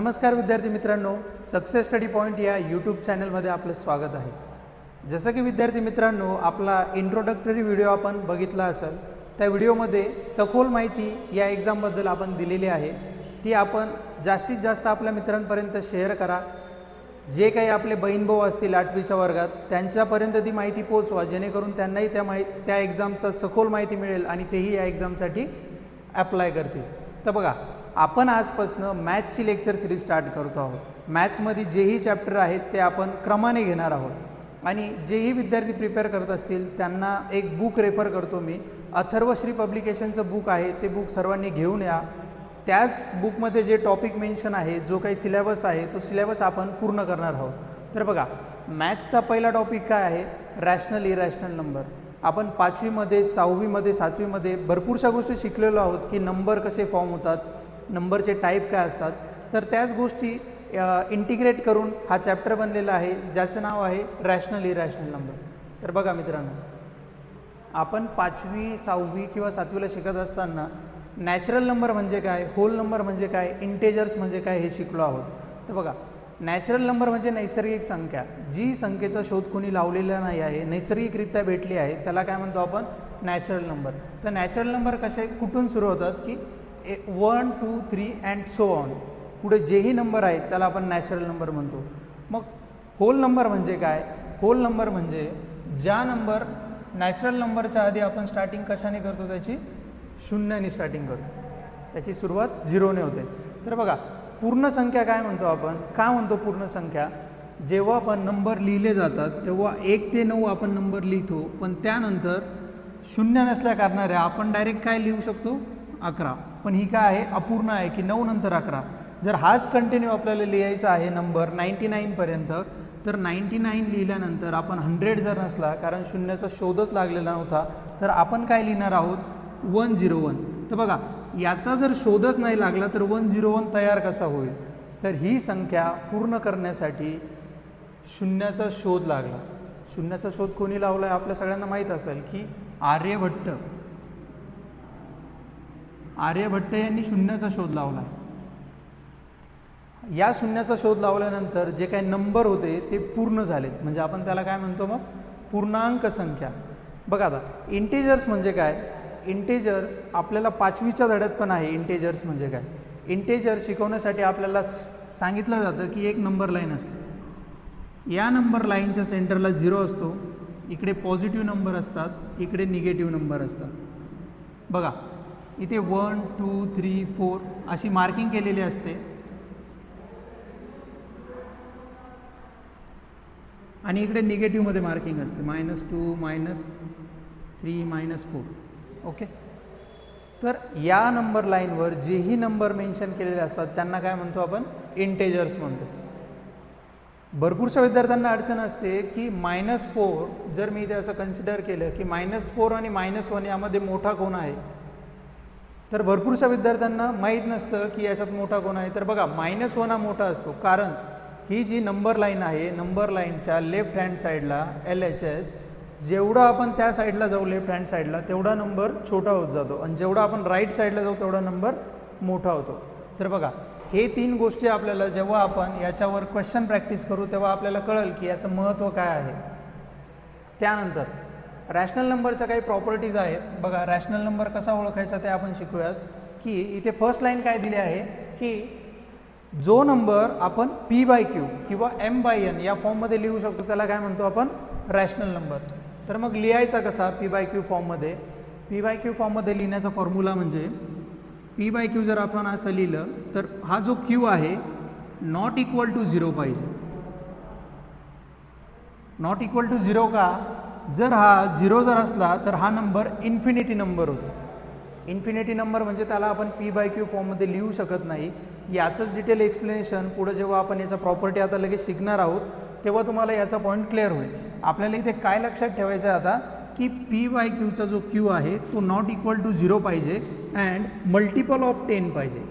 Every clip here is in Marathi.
नमस्कार विद्यार्थी मित्रांनो, सक्सेस स्टडी पॉईंट या यूट्यूब चॅनलमध्ये आपलं स्वागत आहे. जसं की विद्यार्थी मित्रांनो, आपला इंट्रोडक्टरी व्हिडिओ आपण बघितला असेल. त्या व्हिडिओमध्ये सखोल माहिती या एक्झामबद्दल आपण दिलेली आहे. ती आपण जास्तीत जास्त आपल्या मित्रांपर्यंत शेअर करा. जे काही आपले बहीण भाऊ असतील 8वीच्या वर्गात त्यांच्यापर्यंत ती माहिती पोचवा, जेणेकरून त्यांनाही त्या एक्झामचा सखोल माहिती मिळेल आणि तेही या एक्झामसाठी ॲप्लाय करतील. तर बघा, आपण आजपासून मॅथ्सची लेक्चर सिरीज स्टार्ट करतो आहोत. मॅथ्समध्ये जेही चॅप्टर आहेत ते आपण क्रमाने घेणार आहोत आणि जेही विद्यार्थी प्रिपेअर करत असतील त्यांना एक बुक रेफर करतो मी. अथर्वश्री पब्लिकेशनचं बुक आहे, ते बुक सर्वांनी घेऊन या. त्याच बुकमध्ये जे टॉपिक मेन्शन आहे, जो काही सिलेबस आहे, तो सिलेबस आपण पूर्ण करणार आहोत. तर बघा, मॅथ्सचा पहिला टॉपिक काय आहे? Rational irrational number. आपण 5वीमध्ये 6वीमध्ये 7वीमध्ये भरपूरशा गोष्टी शिकलेलो आहोत की नंबर कसे फॉर्म होतात, नंबरचे टाईप काय असतात. तर त्याच गोष्टी इंटिग्रेट करून हा चॅप्टर बनलेला आहे, ज्याचं नाव आहे रॅशनल इरॅशनल नंबर. तर बघा मित्रांनो, आपण 5वी 6वी किंवा 7वीला शिकत असताना नॅचरल नंबर म्हणजे काय, होल नंबर म्हणजे काय, इंटेजर्स म्हणजे काय हे शिकलो आहोत. तर बघा, नॅचरल नंबर म्हणजे नैसर्गिक संख्या. जी संख्येचा शोध कोणी लावलेला नाही आहे, नैसर्गिकरित्या भेटली आहे, त्याला काय म्हणतो आपण? Natural number. तर नॅचरल नंबर कसे कुठून सुरू होतात की 1 2 3 अँड सो ऑन, पुढे जेही नंबर आहेत त्याला आपण नॅचरल नंबर म्हणतो. मग होल नंबर म्हणजे काय? होल नंबर म्हणजे ज्या नंबर नॅचरल नंबरच्या आधी आपण स्टार्टिंग कशाने करतो? त्याची शून्याने स्टार्टिंग करतो, त्याची सुरुवात 0ने होते. तर बघा, पूर्ण संख्या काय म्हणतो आपण? का म्हणतो पूर्ण संख्या? जेव्हा पण नंबर लिहिले जातात तेव्हा 1 ते 9 आपण नंबर लिहितो, पण त्यानंतर शून्य नसल्या कारणाने आपण डायरेक्ट काय लिहू शकतो? 11. पण ही काय आहे? अपूर्ण आहे की 9 नंतर 11. जर हाच कंटिन्यू आपल्याला लिहायचा आहे नंबर 99पर्यंत, तर 99 लिहिल्यानंतर आपण 100 जर नसला, कारण शून्याचा शोधच लागलेला नव्हता, तर आपण काय लिहिणार आहोत? 101. तर बघा, याचा जर शोधच नाही लागला तर 101 तयार कसा होईल? तर ही संख्या पूर्ण करण्यासाठी शून्याचा शोध लागला. शून्याचा शोध कोणी लावला आहे? आपल्या सगळ्यांना माहीत असेल की आर्यभट्ट यांनी शून्याचा शोध लावला आहे. या शून्याचा शोध लावल्यानंतर जे काही नंबर होते ते पूर्ण झालेत, म्हणजे आपण त्याला काय म्हणतो? मग पूर्णांक संख्या. बघा आता, इंटेजर्स म्हणजे काय? इंटेजर्स आपल्याला 5वीच्या धड्यात पण आहे. इंटेजर्स म्हणजे काय? इंटेजर शिकवण्यासाठी आपल्याला सांगितलं जातं की एक नंबर लाईन असते. या नंबर लाईनच्या सेंटरला 0 असतो, इकडे पॉझिटिव्ह नंबर असतात, इकडे निगेटिव्ह नंबर असतात. बघा, इथे 1 2 3 4 अशी मार्किंग केलेली असते आणि इकडे निगेटिव्हमध्ये मार्किंग असते, -2 -3 -4. ओके. तर या नंबर लाईनवर जेही नंबर मेन्शन केलेले असतात त्यांना काय म्हणतो आपण? इंटेजर्स म्हणतो. भरपूरशा विद्यार्थ्यांना अडचण असते की -4 जर मी इथे असं कन्सिडर केलं की -4 आणि -1 यामध्ये मोठा कोण आहे, तर भरपूरशा विद्यार्थ्यांना माहीत नसतं की याच्यात मोठा कोण आहे. तर बघा, -1 हा मोठा असतो, कारण ही जी नंबर लाईन आहे, नंबर लाईनच्या लेफ्ट हँड साईडला LHS, जेवढा आपण त्या साईडला जाऊ लेफ्ट हँड साईडला तेवढा नंबर छोटा होत जातो, आणि जेवढा आपण राईट साईडला जाऊ तेवढा नंबर मोठा होतो. तर बघा, हे 3 गोष्टी आपल्याला जेव्हा आपण याच्यावर क्वेश्चन प्रॅक्टिस करू तेव्हा आपल्याला कळेल की याचं महत्त्व काय आहे. त्यानंतर रॅशनल नंबरच्या काही प्रॉपर्टीज आहेत. बघा, रॅशनल नंबर कसा ओळखायचा ते आपण शिकूयात. की इथे फर्स्ट लाईन काय दिली आहे की जो नंबर आपण P/Q किंवा M/N या फॉर्ममध्ये लिहू शकतो त्याला काय म्हणतो आपण? Rational number. तर मग लिहायचा कसा P/Q फॉर्ममध्ये? P/Q फॉर्ममध्ये लिहिण्याचा फॉर्म्युला म्हणजे P/Q जर आपण असं लिहिलं तर हा जो Q आहे नॉट इक्वल टू 0 पाहिजे. नॉट इक्वल टू 0 का? जर हा 0 जर असला तर हा नंबर इन्फिनिटी नंबर होतो. इन्फिनिटी नंबर म्हणजे त्याला आपण P/Q फॉर्ममध्ये लिहू शकत नाही. याचंच डिटेल एक्सप्लेनेशन पुढे जेव्हा आपण याचा प्रॉपर्टी आता लगेच शिकणार आहोत तेव्हा तुम्हाला याचा पॉईंट क्लिअर होईल. आपल्याला इथे काय लक्षात ठेवायचं आहे आता की P/Qचा जो Q आहे तो नॉट इक्वल टू 0 पाहिजे अँड मल्टिपल ऑफ 10 पाहिजे.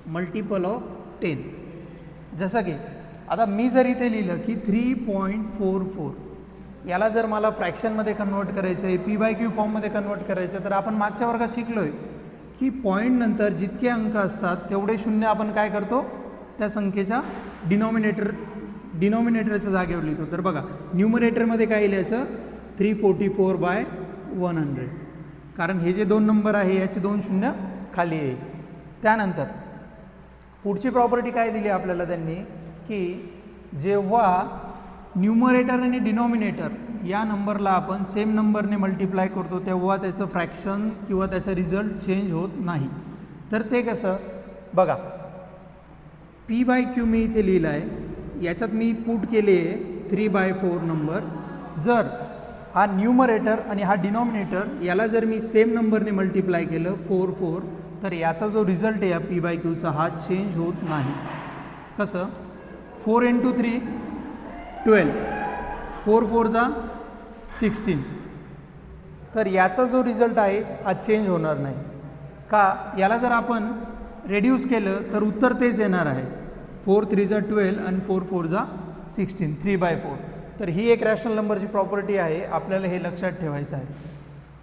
Multiple of 10. जसं की आता मी जर इथे लिहिलं की 3.44, याला जर मला फ्रॅक्शनमध्ये कन्वर्ट करायचं आहे, P/Q फॉर्ममध्ये कन्वर्ट करायचं, तर आपण मागच्या वर्गात शिकलो आहे की पॉईंट नंतर जितके अंक असतात तेवढे शून्य आपण काय करतो, त्या संख्येच्या डिनॉमिनेटरच्या जागेवर लिहितो. तर बघा न्यूमरेटरमध्ये काय लिहायचं 344/100, कारण हे जे 2 नंबर आहे याचे 2 शून्य खाली येईल. त्यानंतर पुढची प्रॉपर्टी काय दिली आपल्याला त्यांनी, की जेव्हा न्यूमरेटर आणि डिनॉमिनेटर या नंबरला आपण सेम नंबरने मल्टिप्लाय करतो तेव्हा त्याचं फ्रॅक्शन किंवा त्याचा रिझल्ट चेंज होत नाही. तर ते कसं बघा, P/Q मी इथे लिहिलं आहे, याच्यात मी पुट केले 3/4 नंबर. जर हा न्यूमरेटर आणि हा डिनॉमिनेटर याला जर मी सेम नंबरने मल्टिप्लाय केलं 4 तर याचा जो रिझल्ट आहे या P/Qचा हा चेंज होत नाही. कसं, 4 × 3 12, 4 4 16. तर याचा जो रिझल्ट आहे हा चेंज होणार नाही का, याला जर आपण रेड्यूस केलं तर उत्तर तेच येणार आहे. 4 3 12 आणि 4 4 16, 3/4. तर ही एक रॅशनल नंबरची प्रॉपर्टी आहे, आपल्याला हे लक्षात ठेवायचं आहे.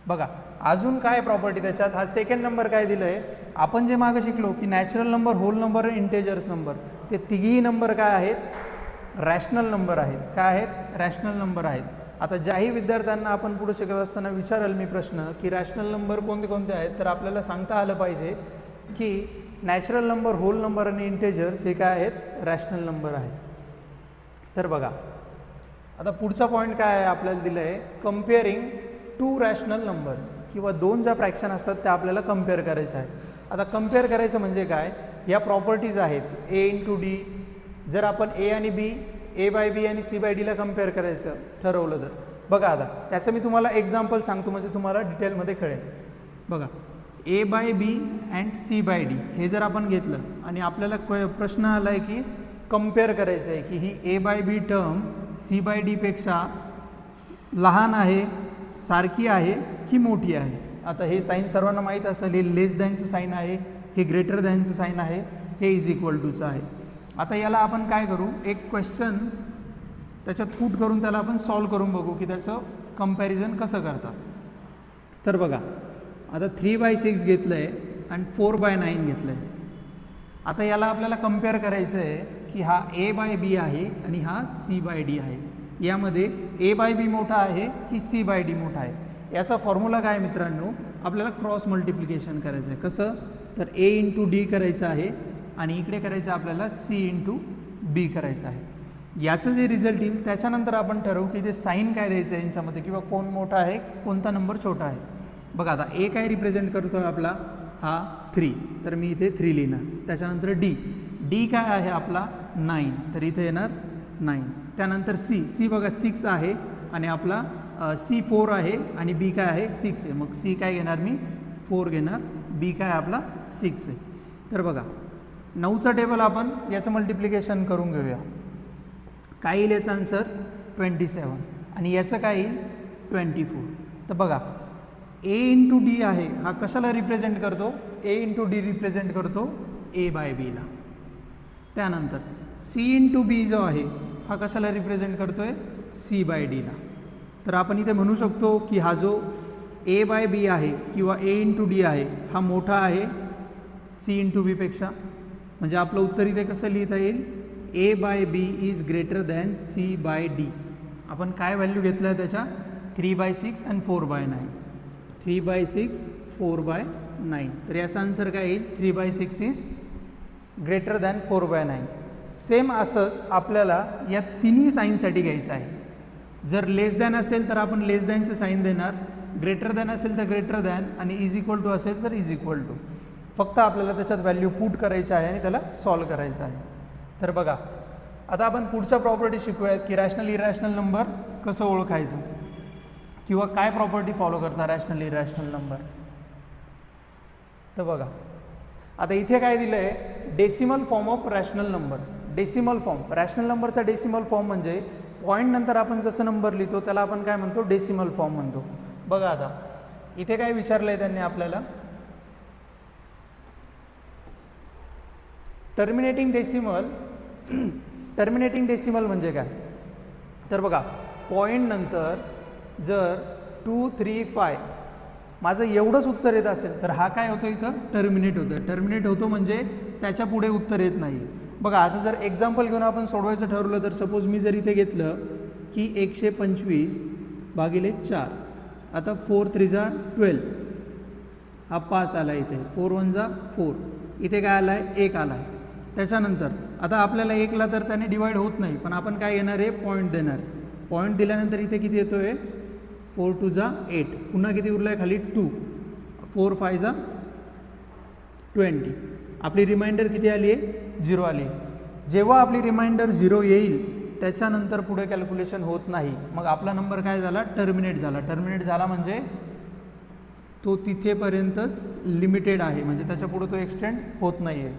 बघा अजून काय प्रॉपर्टी त्याच्यात, हा सेकंड नंबर काय दिलं आहे, आपण जे मागं शिकलो की नॅचरल नंबर, होल नंबर आणि इंटेजर्स नंबर, ते तिघी नंबर काय आहेत, रॅशनल नंबर आहेत. काय आहेत, रॅशनल नंबर आहेत. आता ज्याही विद्यार्थ्यांना आपण पुढे शिकत असताना विचाराल मी प्रश्न की रॅशनल नंबर कोणते कोणते आहेत, तर आपल्याला सांगता आलं पाहिजे की नॅचरल नंबर, होल नंबर आणि इंटेजर्स हे काय आहेत, रॅशनल नंबर आहेत. तर बघा आता पुढचा पॉईंट काय आहे, आपल्याला दिलं आहे कम्पेअरिंग 2 रॅशनल नंबर्स, किंवा 2 ज्या फ्रॅक्शन असतात त्या आपल्याला कम्पेअर करायच्या आहेत. आता कम्पेअर करायचं म्हणजे काय, या प्रॉपर्टीज आहेत A × D. जर आपण A आणि B, A/B आणि C/D ला कम्पेअर करायचं ठरवलं तर बघा, आता त्याचं मी तुम्हाला एक्झाम्पल सांगतो म्हणजे तुम्हाला डिटेलमध्ये कळेल. बघा A/B अँड C/D हे जर आपण घेतलं आणि आपल्याला प्रश्न आला आहे की कम्पेअर करायचं आहे की ही A/B टर्म C/D पेक्षा लहान आहे, सारखी आहे की मोठी आहे. आता हे साईन सर्वांना माहीत असेल, हे लेस दॅनचं साईन आहे, हे ग्रेटर दॅनचं साईन आहे, हे इज इक्वल टूचं आहे. आता याला आपण काय करू, एक क्वेश्चन त्याच्यात पुट करून त्याला आपण सॉल्व करून बघू की त्याचं कंपॅरिझन कसं करतात. तर बघा आता 3/6 घेतलं आहे आणि 4/9 घेतलं आहे. आता याला आपल्याला कम्पेअर करायचं आहे की हा A/B आहे आणि हा C/D आहे. यामध्ये A/B मोठा आहे की C/D मोठा आहे. याचा फॉर्म्युला काय मित्रांनो, आपल्याला क्रॉस मल्टिप्लिकेशन करायचं आहे. कसं, तर A × D करायचं आहे आणि इकडे करायचं आपल्याला C × B करायचं आहे. याचं जे रिझल्ट येईल त्याच्यानंतर आपण ठरवू की ते साईन काय द्यायचं आहे यांच्यामध्ये, किंवा कोण मोठा आहे कोणता नंबर छोटा आहे. बघा आता A काय रिप्रेझेंट करतो आहे आपला, हा 3, तर मी इथे 3 लिहिणार. त्याच्यानंतर D काय आहे आपला 9, तर इथे येणार 9. त्यानंतर C बघा 6 आहे आणि आपला C 4 आहे आणि B काय आहे 6 आहे. मग C काय घेणार मी 4 घेणार, B काय आपला 6 आहे. तर बघा 9चा टेबल आपण याचं मल्टिप्लिकेशन करून घेऊया. काय येईल याचा आन्सर 27 आणि याचं काय येईल 24. तर बघा A × D आहे हा कशाला रिप्रेझेंट करतो, A × D रिप्रेझेंट करतो A/B ला. त्यानंतर C × B जो आहे हा कशाला रिप्रेझेंट करतो आहे C/D ला. तर आपण इथे म्हणू शकतो की हा जो A/B आहे किंवा A × D आहे हा मोठा आहे C × B पेक्षा. म्हणजे आपलं उत्तर इथे कसं लिहिता येईल, A/B is greater than C/D. आपण काय व्हॅल्यू घेतलं आहे त्याच्या 3/6 आणि 4/9. 3/6 4/9. तर याचा आन्सर काय येईल 3/6 इज ग्रेटर दॅन 4/9. सेम असंच आपल्याला या तिन्ही साईनसाठी घ्यायचं आहे. जर लेस दॅन असेल तर आपण लेस दॅनचं साईन देणार, ग्रेटर दॅन असेल तर ग्रेटर दॅन आणि इज इक्वल टू असेल तर इज इक्वल टू. फक्त आपल्याला त्याच्यात व्हॅल्यू पुट करायची आहे आणि त्याला सॉल्व करायचं आहे. तर बघा आता आपण पुढच्या प्रॉपर्टी शिकूयात की रॅशनल इरॅशनल नंबर कसं ओळखायचं किंवा काय प्रॉपर्टी फॉलो करता रॅशनल इरॅशनल नंबर. तर बघा आता इथे काय दिलं आहे, decimal form of rational number. Decimal form, rational नंबरचा डेसिमल फॉर्म म्हणजे पॉईंट नंतर आपण जसं नंबर लिहितो त्याला आपण काय म्हणतो डेसिमल फॉर्म म्हणतो. बघा आता इथे काय विचारलं आहे त्यांनी आपल्याला, टर्मिनेटिंग डेसिमल म्हणजे काय. तर बघा पॉईंट नंतर जर 2 3 5 माझं एवढंच उत्तर येत असेल तर हा काय होतो इथं टर्मिनेट होतं. टर्मिनेट होतो म्हणजे त्याच्या पुढे उत्तर येत नाही. बघा आता जर एक्झाम्पल घेऊन आपण सोडवायचं ठरवलं तर सपोज मी जर इथे घेतलं की 125 भागिले 4, आता 4 3 जा 12, हा 5 आला इथे, 4 1 जा 4, इथे काय आला आहे 1 आला आहे. त्याच्यानंतर आता आपल्याला 1ला तर त्याने डिवाईड होत नाही, पण आपण काय घेणार आहे पॉईंट देणार आहे. पॉईंट दिल्यानंतर इथे किती येतो आहे 4 2 जा 8, पुन्हा किती उरलं आहे खाली 2, 4 5 जा 20, आपली रिमाइंडर किती आली आहे 0 आली आहे. जेव्हा आपली रिमाइंडर 0 येईल त्याच्यानंतर पुढे कॅल्क्युलेशन होत नाही, मग आपला नंबर काय झाला टर्मिनेट झाला. टर्मिनेट झाला म्हणजे तो तिथेपर्यंतच लिमिटेड आहे, म्हणजे त्याच्या पुढे तो एक्सटेंड होत नाही आहे.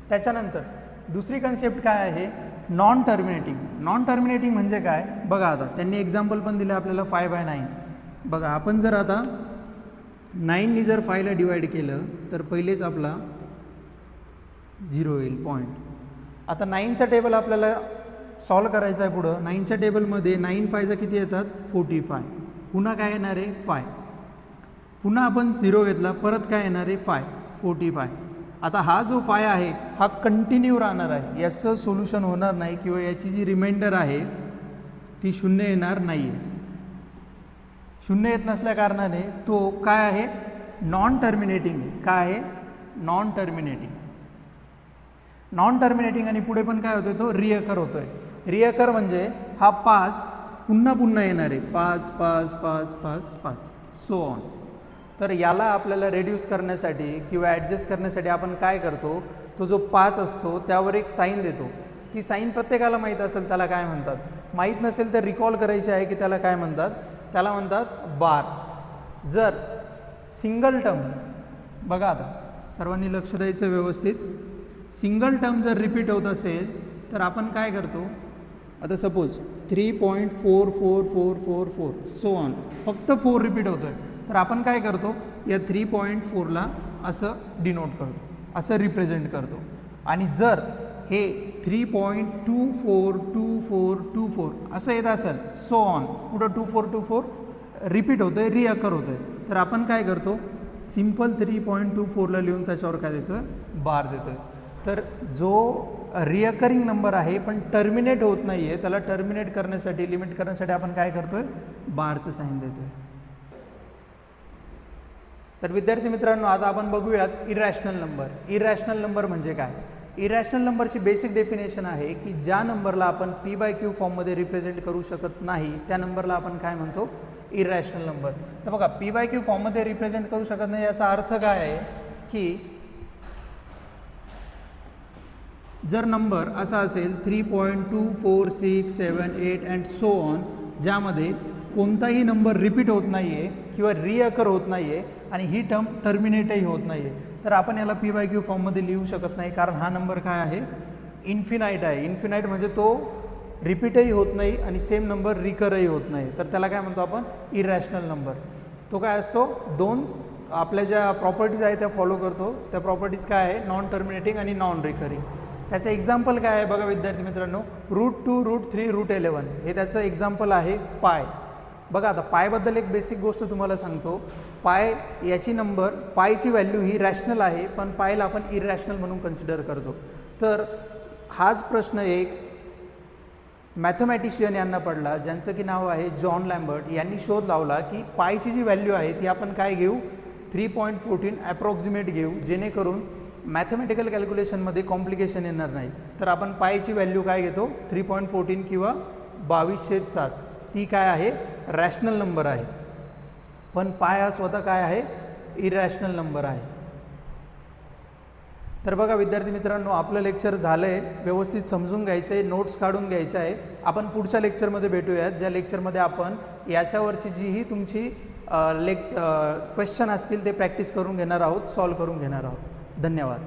त्याच्यानंतर दुसरी कन्सेप्ट काय आहे नॉन टर्मिनेटिंग. नॉन टर्मिनेटिंग म्हणजे काय बघा, आता त्यांनी एक्झाम्पल पण दिलं आपल्याला 5/9. बघा आपण जर आता 9नी जर 5ला डिवाईड केलं तर पहिलेच आपला 0 येईल पॉईंट. आता 9चा टेबल आपल्याला सॉल्व करायचं आहे. पुढं 9च्या टेबलमध्ये 9 5 जा किती येतात 45, पुन्हा काय येणार आहे 5, पुन्हा आपण 0 घेतला परत काय येणार आहे 5 45. आता हा जो 5 आहे हा कंटिन्यू राहणार आहे, याचं सोल्युशन होणार नाही किंवा याची जी रिमाइंडर आहे ती 0 येणार नाही आहे. 0 येत नसल्या कारणाने तो काय आहे नॉन टर्मिनेटिंग आहे. काय आहे नॉन टर्मिनेटिंग. नॉन टर्मिनेटिंग आणि पुढे पण काय होतोय तो रिअकर होतोय. रिअकर म्हणजे हा 5 पुन्हा पुन्हा येणार आहे 5 5 5 5 5 सो ऑन. तर याला आपल्याला रेड्यूस करण्यासाठी किंवा ॲडजस्ट करण्यासाठी आपण काय करतो, तो जो 5 असतो त्यावर एक साईन देतो. ती साईन प्रत्येकाला माहीत असेल त्याला काय म्हणतात, माहीत नसेल तर रिकॉल करायची आहे की त्याला काय म्हणतात, त्याला म्हणतात बार. जर सिंगल टर्म बघा आता सर्वांनी लक्ष द्यायचं व्यवस्थित, सिंगल टर्म जर रिपीट होत असेल तर आपण काय करतो, आता सपोज 3.444444 सो ऑन, फक्त 4 रिपीट होतो आहे तर आपण काय करतो या 3.4ला असं डिनोट करतो, असं रिप्रेझेंट करतो. आणि जर हे 3.242424 असं येत असेल सो ऑन, पुढं 2424 रिपीट होतं आहे रिअकर होतं आहे, तर आपण काय करतो सिम्पल 3.24ला लिहून त्याच्यावर काय देतो आहे बार देतो आहे. तर जो रिअकरिंग नंबर आहे पण टर्मिनेट होत नाही आहे त्याला टर्मिनेट करण्यासाठी लिमिट करण्यासाठी आपण काय करतो आहे बारचं साईन देतो आहे. तर विद्यार्थी मित्रांनो आता आपण बघूयात इरॅशनल नंबर. इरॅशनल नंबर म्हणजे काय. इरॅशनल नंबरची बेसिक डेफिनेशन आहे की ज्या नंबरला आपण p/q फॉर्ममध्ये रिप्रेझेंट करू शकत नाही त्या नंबरला आपण काय म्हणतो इरॅशनल नंबर. तर बघा p/q फॉर्ममध्ये रिप्रेझेंट करू शकत नाही याचा अर्थ काय आहे की जर नंबर असा असेल 3.24678 अँड सो ऑन, ज्यामध्ये कोणताही नंबर रिपीट होत नाही आहे किंवा रिअकर होत नाही आहे आणि ही टर्म टर्मिनेटही होत नाही आहे, तर आपण याला p/q फॉर्ममध्ये लिहू शकत नाही, कारण हा नंबर काय आहे इन्फिनाईट आहे. इन्फिनाईट म्हणजे तो रिपीटही होत नाही आणि सेम नंबर रिकरही होत नाही, तर त्याला काय म्हणतो आपण इरॅशनल नंबर. तो काय असतो दोन आपल्या ज्या प्रॉपर्टीज आहे त्या फॉलो करतो. त्या प्रॉपर्टीज काय आहे नॉन टर्मिनेटिंग आणि नॉन रिकरिंग. त्याचं एक्झाम्पल काय आहे बघा विद्यार्थी मित्रांनो, √2 √3 √11 हे त्याचं एक्झाम्पल आहे पाय. बघा आता पायबद्दल एक बेसिक गोष्ट तुम्हाला सांगतो. पाय याची नंबर पायची व्हॅल्यू ही रॅशनल आहे पण पायला आपण इरॅशनल म्हणून कन्सिडर करतो. तर हाच प्रश्न एक मॅथमॅटिशियन यांना पडला ज्यांचं की नाव आहे जॉन लॅम्बर्ट. यांनी शोध लावला की पायची जी व्हॅल्यू आहे ती आपण काय घेऊ 3.14 ॲप्रॉक्सिमेट घेऊ, जेणेकरून मॅथमॅटिकल कॅल्क्युलेशनमध्ये कॉम्प्लिकेशन येणार नाही. तर आपण पायची व्हॅल्यू काय घेतो 3.14 किंवा 22/7. ती काय आहे रॅशनल नंबर आहे, पण पाय हा स्वतः काय आहे इरॅशनल नंबर आहे. तर बघा विद्यार्थी मित्रांनो आपलं लेक्चर झालं आहे, व्यवस्थित समजून घ्यायचं आहे, नोट्स काढून घ्यायच्या आहे. आपण पुढच्या लेक्चरमध्ये भेटूयात, ज्या लेक्चरमध्ये आपण याच्यावरची जीही तुमची क्वेश्चन असतील ते प्रॅक्टिस करून घेणार आहोत, सॉल्व करून घेणार आहोत. धन्यवाद.